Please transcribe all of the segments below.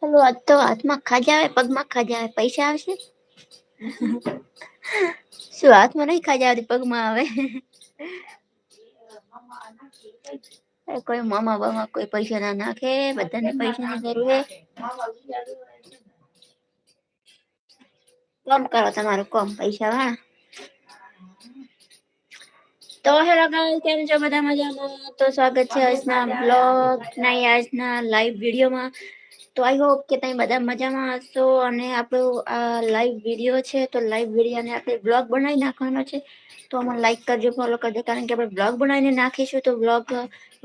ચલો આજ તો હાથમાં ખાજા આવે, પગમાં ખાજા આવે, પૈસા આવશે. શું હાથમાં નહીં ખાજા આવતી, પગમાં આવે? કોઈ મામા બામા કોઈ પૈસા ના નાખે, બધાને પૈસાની જરૂર હે. કોમ કરો તમારું કોમ, પૈસા વાળા. તો હેલો ગાઈસ, કેમ છો બધા મજામાં? તો સ્વાગત છે આજના બ્લોગ ના આજના લાઈવ વિડીયોમાં. તો આઈ હોપ કે તમે બધા મજામાં હશો. અને આપણું આ લાઈવ વિડીયો છે, તો લાઈવ વિડીયોને આપણે બ્લોગ બનાવી નાખવાનો છે. તો અમને લાઈક કરજો, ફોલો કરજો, કારણ કે આપણે બ્લોગ બનાવીને નાખીશું તો બ્લોગ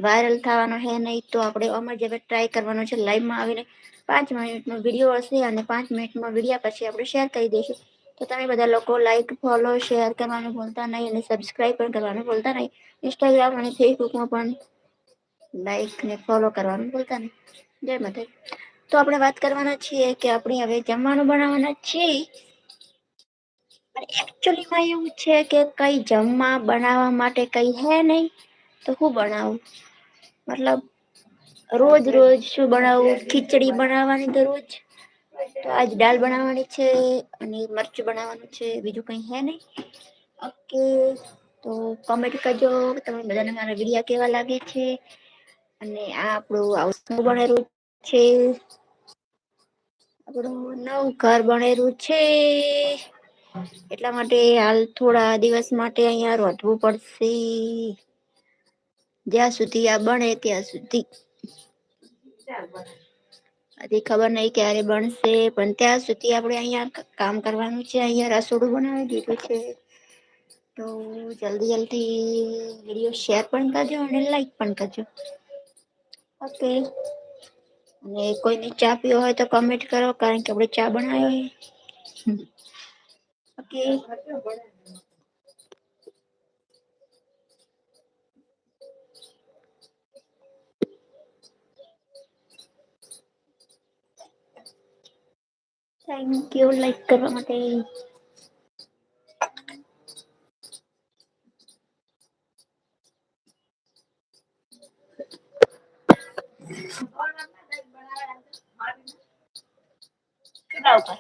વાયરલ થવાનો હે નહીં. તો આપણે અમારી જે ટ્રાય કરવાનો છે લાઈવમાં આવીને 5 મિનિટનો વિડીયો હશે, અને 5 મિનિટમાં વિડીયા પછી આપણે શેર કરી દઈશું. તો તમે બધા લોકો લાઈક, ફોલો, શેર કરવાનું ભૂલતા નહીં, અને સબસ્ક્રાઈબ પણ કરવાનું ભૂલતા નહીં. ઇન્સ્ટાગ્રામ અને ફેસબુકમાં પણ લાઈક ને ફોલો કરવાનું ભૂલતા નહીં. જય માતાજી. તો આપણે વાત કરવાના છીએ કે આપણે હવે જમવાનું બનાવવાના છીએ. એકચ્યુઅલીમાં એવું છે કે કઈ જમવા બનાવવા માટે કઈ હે નહીં, તો હું બનાવું? મતલબ રોજ રોજ શું બનાવું? ખીચડી બનાવવાની તો રોજ. તો આજ દાલ બનાવવાની છે, અને મરચું બનાવવાનું છે, બીજું કઈ હે નહીં. ઓકે. તો કોમેન્ટ કરજો તમે બધાને મારા વિડિયા કેવા લાગે છે. અને આ આપણું હાઉસનું બનેલું છે. આપણું નવું ઘર બનેલું છે. એટલા માટે હાલ થોડા દિવસ માટે અહિયાં રોધવું પડશે. જ્યાં સુધી આ બને ત્યાં સુધી. હજી ખબર નહીં ક્યારે બનશે, પણ ત્યાં સુધી આપણે અહિયાં કામ કરવાનું છે. અહિયાં રસોડું બનાવી દીધું છે. તો જલ્દી જલ્દી વિડીયો શેર પણ કરજો અને લાઈક પણ કરજો. ઓકે. અને કોઈને ચા પીવો હોય તો કોમેન્ટ કરો, કારણ કે આપણે ચા બનાવ્યો હે. ઓકે. થેન્ક યુ લાઈક કરવા માટે. કેટલા ઉપર?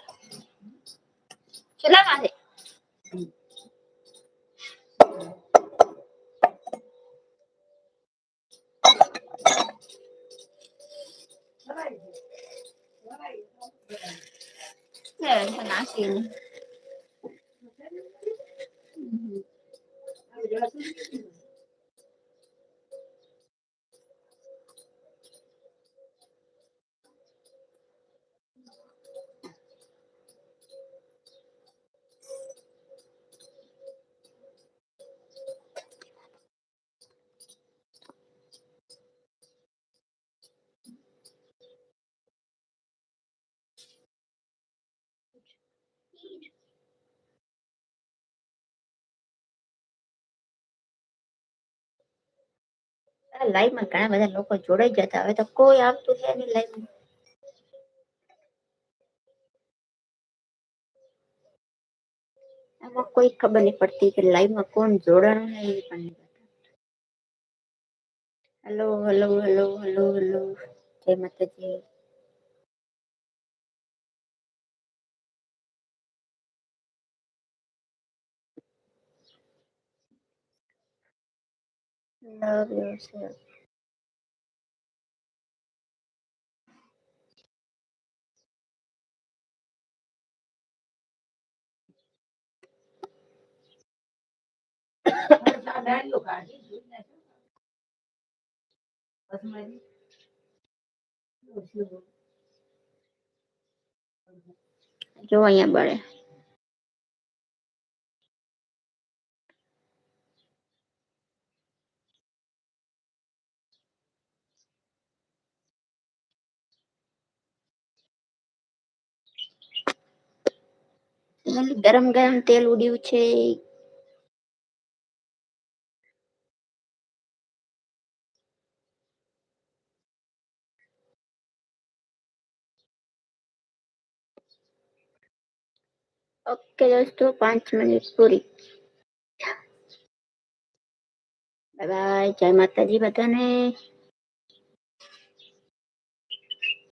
કેટલા માંથી? નાખી. લાઈવમાં ઘણા બધા લોકો જોડાઈ જતા, હવે તો કોઈ આવતું છે નહીં લાઈવમાં. આમાં કોઈ ખબર નહીં પડતી કે લાઈવમાં કોણ જોડાણું છે એ પણ. Hello hello hello hello hello, જય માતાજી. લવ યોરસેલ્ફ. જો અહીંયા બળે. ગરમ ગરમ તેલ ઉડ્યું છે. ઓકે દોસ્તો, 5 મિનિટ પૂરી. બાય બાય, જય માતાજી બધાને.